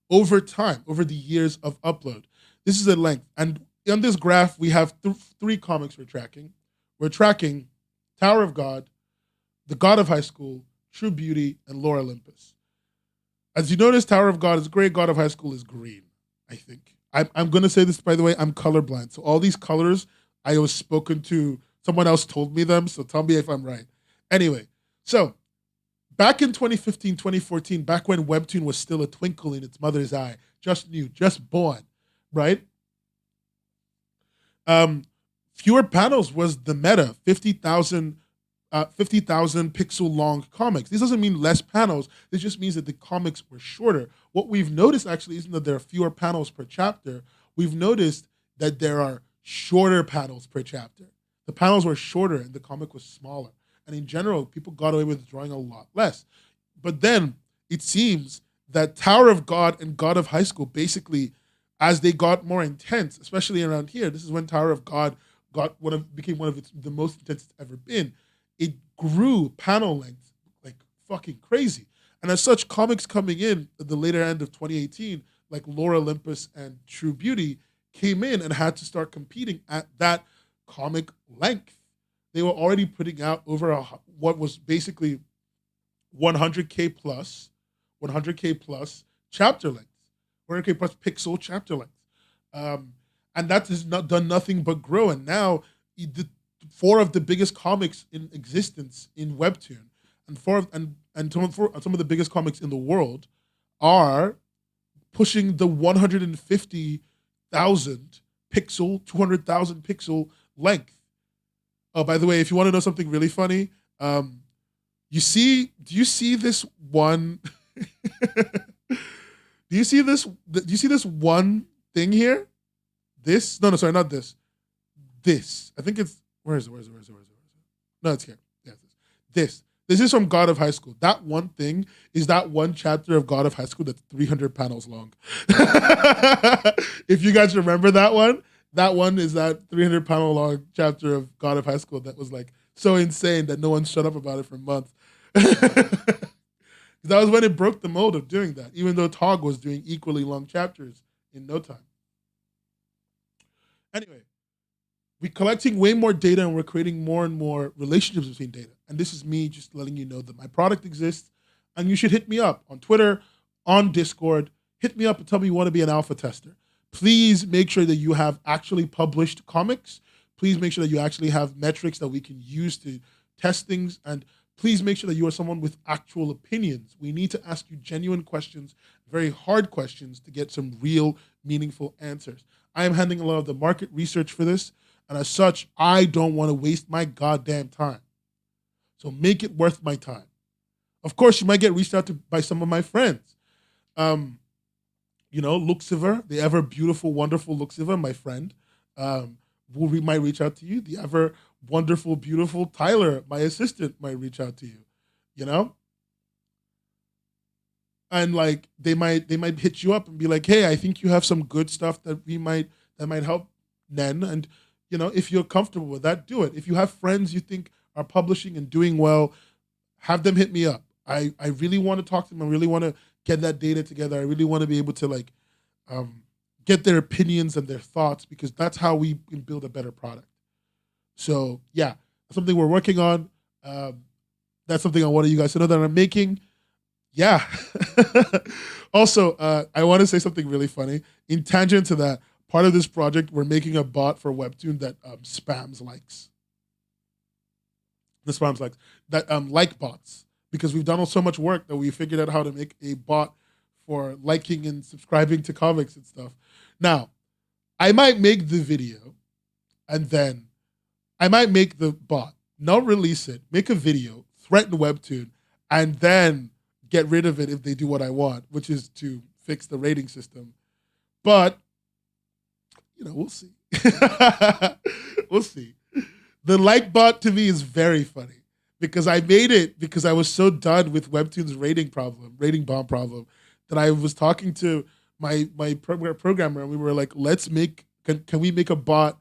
[SPEAKER 1] over time, over the years of upload. This is the length. And on this graph, we have three comics we're tracking. We're tracking Tower of God, The God of High School, True Beauty, and Lore Olympus. As you notice, Tower of God is gray, God of High School is green, I think. I'm going to say this, by the way, I'm colorblind. So all these colors, I was spoken to, someone else told me them, so tell me if I'm right. Anyway, so back in 2015, 2014, back when Webtoon was still a twinkle in its mother's eye, just new, just born, right? Fewer panels was the meta, 50,000 pixel long comics. This doesn't mean less panels. This just means that the comics were shorter. What we've noticed actually isn't that there are fewer panels per chapter. We've noticed that there are shorter panels per chapter. The panels were shorter and the comic was smaller. And in general, people got away with drawing a lot less. But then it seems that Tower of God and God of High School basically, as they got more intense, especially around here, this is when Tower of God became one of the most intense it's ever been. It grew panel length like fucking crazy. And as such, comics coming in at the later end of 2018, like Lore Olympus and True Beauty, came in and had to start competing at that comic length. They were already putting out over what was basically 100K plus chapter length, 100K plus pixel chapter length. And that has not done nothing but grow. And now four of the biggest comics in existence in Webtoon and some of the biggest comics in the world are pushing the 150,000 pixel, 200,000 pixel length. Oh, by the way, if you want to know something really funny, do you see this one? Do you see this one thing here? This? No, sorry, not this. This. I think it's, where is it? No, it's here. Yeah, this. This is from God of High School. That one thing is that one chapter of God of High School that's 300 panels long. If you guys remember that one is that 300 panel long chapter of God of High School that was like so insane that no one shut up about it for months. That was when it broke the mold of doing that, even though Tog was doing equally long chapters in no time. Anyway, we're collecting way more data and we're creating more and more relationships between data. And this is me just letting you know that my product exists and you should hit me up on Twitter, on Discord. Hit me up and tell me you want to be an alpha tester. Please make sure that you have actually published comics. Please make sure that you actually have metrics that we can use to test things. And please make sure that you are someone with actual opinions. We need to ask you genuine questions, very hard questions to get some real, meaningful answers. I am handling a lot of the market research for this. And as such, I don't want to waste my goddamn time. So make it worth my time. Of course, you might get reached out to by some of my friends. Luxiver, the ever beautiful, wonderful Luxiver, my friend, might reach out to you. The ever wonderful, beautiful Tyler, my assistant, might reach out to you. and like they might hit you up and be like, hey, I think you have some good stuff that might help Nen, and if you're comfortable with that, do it. If you have friends you think are publishing and doing well, have them hit me up. I really want to talk to them. I really want to get that data together. I really want to be able to like get their opinions and their thoughts, because that's how we can build a better product. So yeah, that's something we're working on. That's something I want you guys to know that I'm making. Yeah. Also, I want to say something really funny. In tangent to that, part of this project, we're making a bot for Webtoon that spams likes. The spams likes that like bots, because we've done so much work that we figured out how to make a bot for liking and subscribing to comics and stuff. Now, I might make the video, and then I might make the bot, not release it, make a video, threaten Webtoon, and then get rid of it if they do what I want, which is to fix the rating system. But, we'll see. We'll see. The like bot to me is very funny, because I made it because I was so done with Webtoon's rating bomb problem, that I was talking to my programmer, and we were like, can we make a bot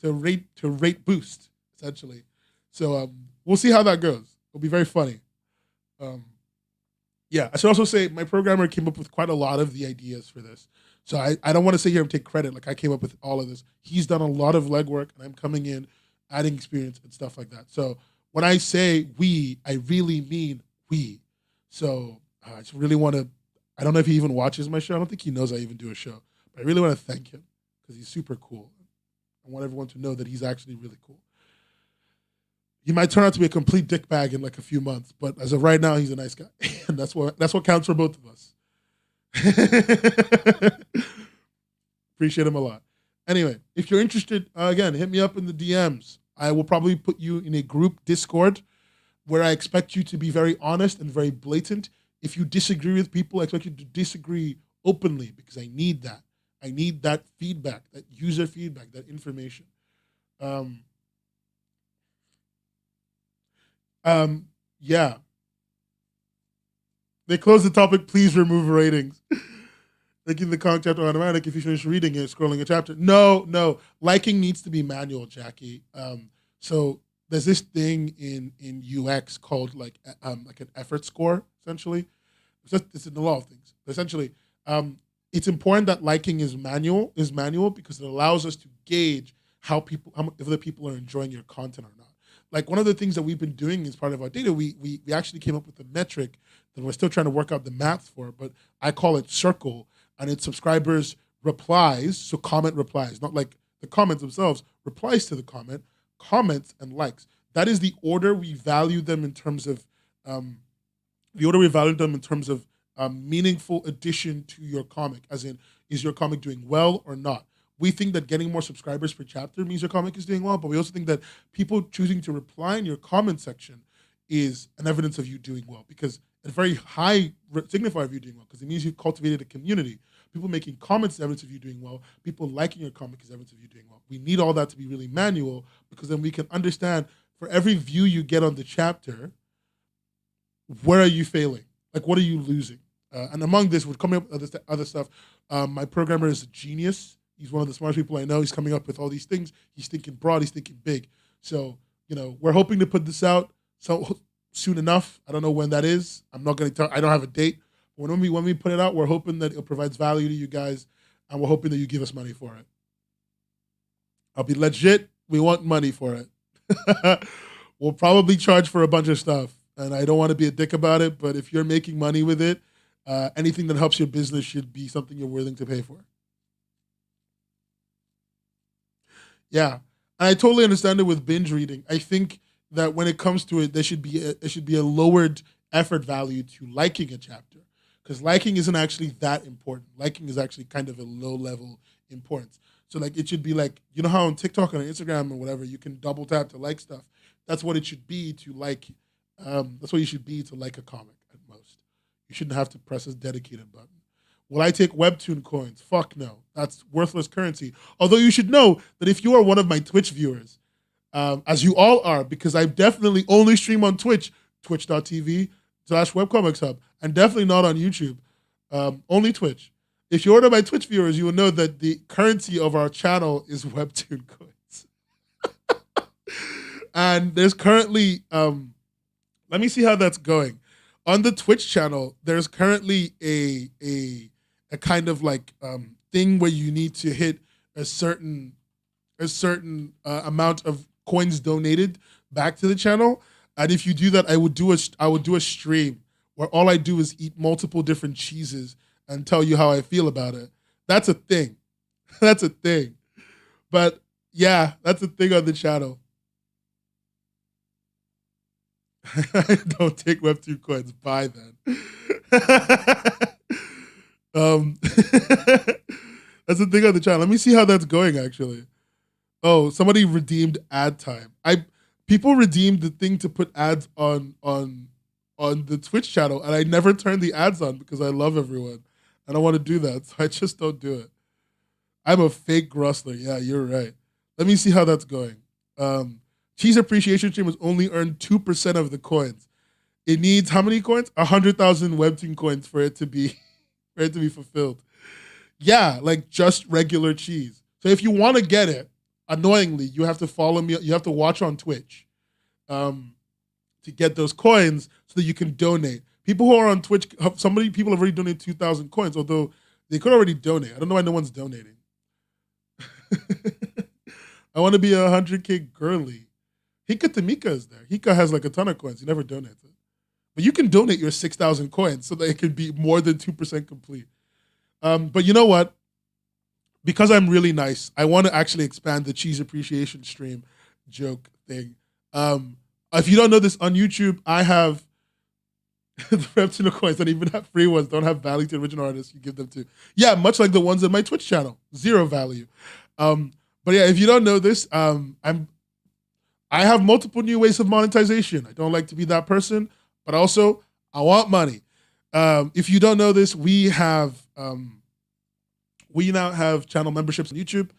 [SPEAKER 1] to rate boost, essentially. So we'll see how that goes. It'll be very funny. Yeah, I should also say my programmer came up with quite a lot of the ideas for this. So I don't want to sit here and take credit. Like, I came up with all of this. He's done a lot of legwork, and I'm coming in, adding experience and stuff like that. So when I say we, I really mean we. So I just really want to, I don't know if he even watches my show. I don't think he knows I even do a show. But I really want to thank him, because he's super cool. I want everyone to know that he's actually really cool. He might turn out to be a complete dickbag in like a few months, but as of right now, he's a nice guy. And that's what counts for both of us. Appreciate him a lot. Anyway, if you're interested, again, hit me up in the DMs. I will probably put you in a group Discord where I expect you to be very honest and very blatant. If you disagree with people, I expect you to disagree openly, because I need that. I need that feedback, that user feedback, that information. Yeah. They close the topic, please remove ratings. Making the comic chapter automatic if you finish reading it, scrolling a chapter. No. Liking needs to be manual, Jackie. So there's this thing in UX called like an effort score, essentially. It's in a lot of things. But essentially, it's important that liking is manual because it allows us to gauge if the people are enjoying your content or not. Like, one of the things that we've been doing as part of our data, we actually came up with a metric that we're still trying to work out the math for, but I call it Circle, and it's subscribers' replies, so comment replies, not like the comments themselves, replies to the comment, comments, and likes. That is the order we value them in terms of meaningful addition to your comic, as in, is your comic doing well or not? We think that getting more subscribers per chapter means your comic is doing well, but we also think that people choosing to reply in your comment section is an evidence of you doing well, because a very high signifier of you doing well, because it means you cultivated a community. People making comments is evidence of you doing well. People liking your comic is evidence of you doing well. We need all that to be really manual, because then we can understand, for every view you get on the chapter, where are you failing? Like, what are you losing? And among this, we're coming up with other stuff. My programmer is a genius. He's one of the smartest people I know. He's coming up with all these things. He's thinking broad. He's thinking big. So, we're hoping to put this out soon enough. I don't know when that is. I'm not going to tell. I don't have a date. But when we put it out, we're hoping that it provides value to you guys, and we're hoping that you give us money for it. I'll be legit. We want money for it. We'll probably charge for a bunch of stuff, and I don't want to be a dick about it, but if you're making money with it, anything that helps your business should be something you're willing to pay for. Yeah, and I totally understand it with binge reading. I think that when it comes to it, there should be a lowered effort value to liking a chapter, because liking isn't actually that important. Liking is actually kind of a low level importance. So like, it should be like, how on TikTok and on Instagram or whatever, you can double tap to like stuff. That's what it should be to like. That's what you should be to like a comic at most. You shouldn't have to press a dedicated button. Will I take Webtoon coins? Fuck no. That's worthless currency. Although you should know that if you are one of my Twitch viewers, as you all are, because I definitely only stream on Twitch, twitch.tv/Webcomics Hub, and definitely not on YouTube. Only Twitch. If you order my Twitch viewers, you will know that the currency of our channel is Webtoon coins. And there's currently, let me see how that's going. On the Twitch channel, there's currently a kind of like thing where you need to hit a certain amount of coins donated back to the channel. And if you do that, I would do a stream where all I do is eat multiple different cheeses and tell you how I feel about it. That's a thing. That's a thing. But yeah, that's a thing on the channel. Don't take Webtoon coins. Buy then. That's the thing on the channel. Let me see how that's going actually. Oh, somebody redeemed ad time. People redeemed the thing to put ads on the Twitch channel, and I never turn the ads on because I love everyone. I don't want to do that, so I just don't do it. I'm a fake rustler. Yeah, you're right. Let me see how that's going. Cheese appreciation stream has only earned 2% of the coins. It needs how many coins? 100,000 Webtoon coins for it to be fulfilled. Yeah, like just regular cheese. So if you want to get it, annoyingly, you have to follow me. You have to watch on Twitch to get those coins so that you can donate. People who are on Twitch, people have already donated 2,000 coins, although they could already donate. I don't know why no one's donating. I want to be a 100K girly. Hika Tamika is there. Hika has like a ton of coins. He never donates it. But you can donate your 6,000 coins so that it can be more than 2% complete. But you know what? Because I'm really nice, I want to actually expand the cheese appreciation stream joke thing. If you don't know this, on YouTube, I have the Webtoon coins that even have free ones, don't have value to original artists, you give them to. Yeah, much like the ones on my Twitch channel, 0 value. But yeah, if you don't know this, I have multiple new ways of monetization. I don't like to be that person, but also I want money. If you don't know this, we now have channel memberships on YouTube.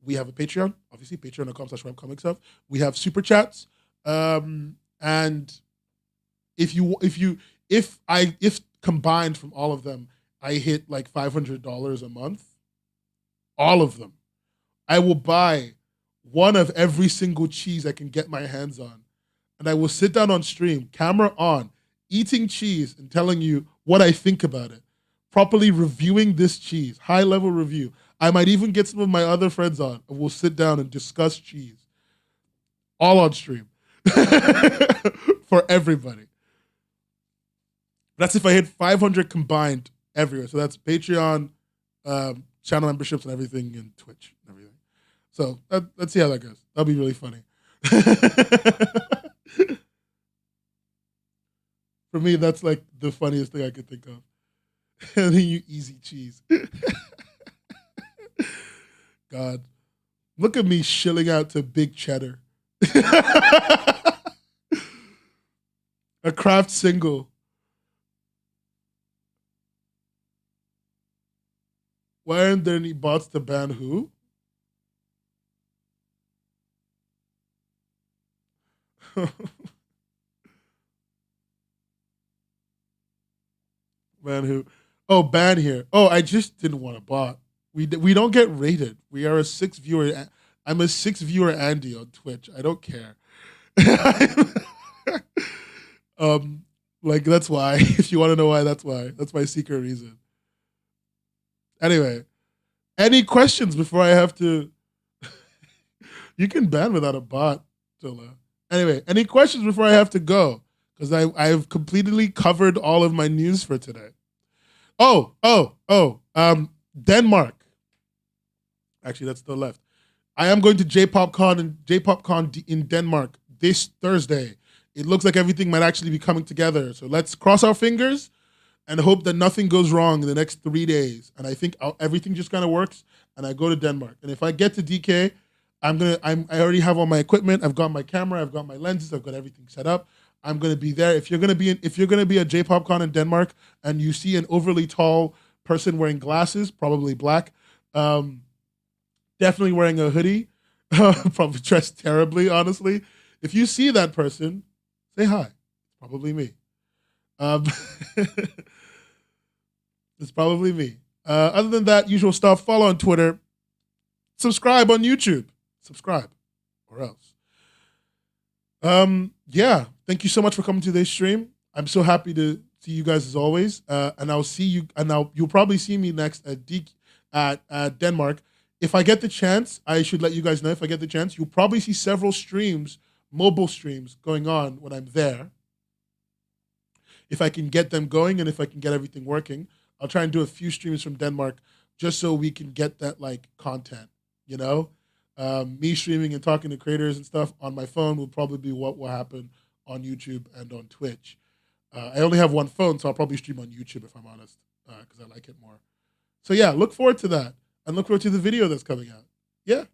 [SPEAKER 1] We have a Patreon, obviously, patreon.com/webcomicshub. We have super chats. And if combined from all of them, I hit like $500 a month, all of them, I will buy one of every single cheese I can get my hands on. And I will sit down on stream, camera on, eating cheese and telling you what I think about it. Properly reviewing this cheese, high-level review. I might even get some of my other friends on, and we'll sit down and discuss cheese. All on stream. For everybody. That's if I hit 500 combined everywhere. So that's Patreon, channel memberships and everything, and Twitch and everything. So let's see how that goes. That'll be really funny. For me, that's like the funniest thing I could think of. And then you easy cheese. God. Look at me shilling out to big cheddar. A craft single. Why aren't there any bots to ban who? Ban who? Oh, ban here. Oh, I just didn't want a bot. We don't get rated. We are a 6 viewer. I'm a 6 viewer Andy on Twitch. I don't care. Like that's why. If you want to know why, that's why. That's my secret reason. Anyway, any questions before I have to? You can ban without a bot, Tola. Anyway, any questions before I have to go? Because I've completely covered all of my news for today. Denmark. Actually, that's the left. I am going to JPopCon in Denmark this Thursday. It looks like everything might actually be coming together. So let's cross our fingers and hope that nothing goes wrong in the next 3 days. And I think everything just kind of works. And I go to Denmark. And if I get to DK, I already have all my equipment. I've got my camera. I've got my lenses. I've got everything set up. I'm gonna be there. If you're gonna be at JPopCon in Denmark and you see an overly tall person wearing glasses, probably black, definitely wearing a hoodie, probably dressed terribly, honestly. If you see that person, say hi. Probably me. It's probably me. Other than that, usual stuff. Follow on Twitter. Subscribe on YouTube. Subscribe, or else. Yeah. Thank you so much for coming to this stream. I'm so happy to see you guys as always. And I'll see you. And you'll probably see me next at Denmark. If I get the chance, I should let you guys know. If I get the chance, you'll probably see several streams, mobile streams, going on when I'm there. If I can get them going and if I can get everything working, I'll try and do a few streams from Denmark just so we can get that like content, you know? Me streaming and talking to creators and stuff on my phone will probably be what will happen on YouTube and on Twitch. I only have one phone, so I'll probably stream on YouTube if I'm honest, because I like it more. So yeah, look forward to that, and look forward to the video that's coming out. Yeah.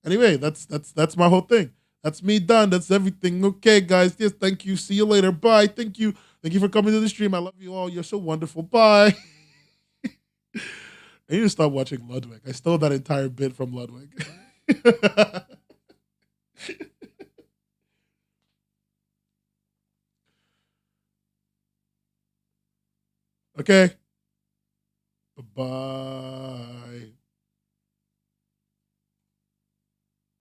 [SPEAKER 1] Anyway, that's my whole thing. That's me done. That's everything. Okay, guys. Yes, thank you. See you later. Bye. Thank you. Thank you for coming to the stream. I love you all. You're so wonderful. Bye. I need to stop watching Ludwig. I stole that entire bit from Ludwig. Okay.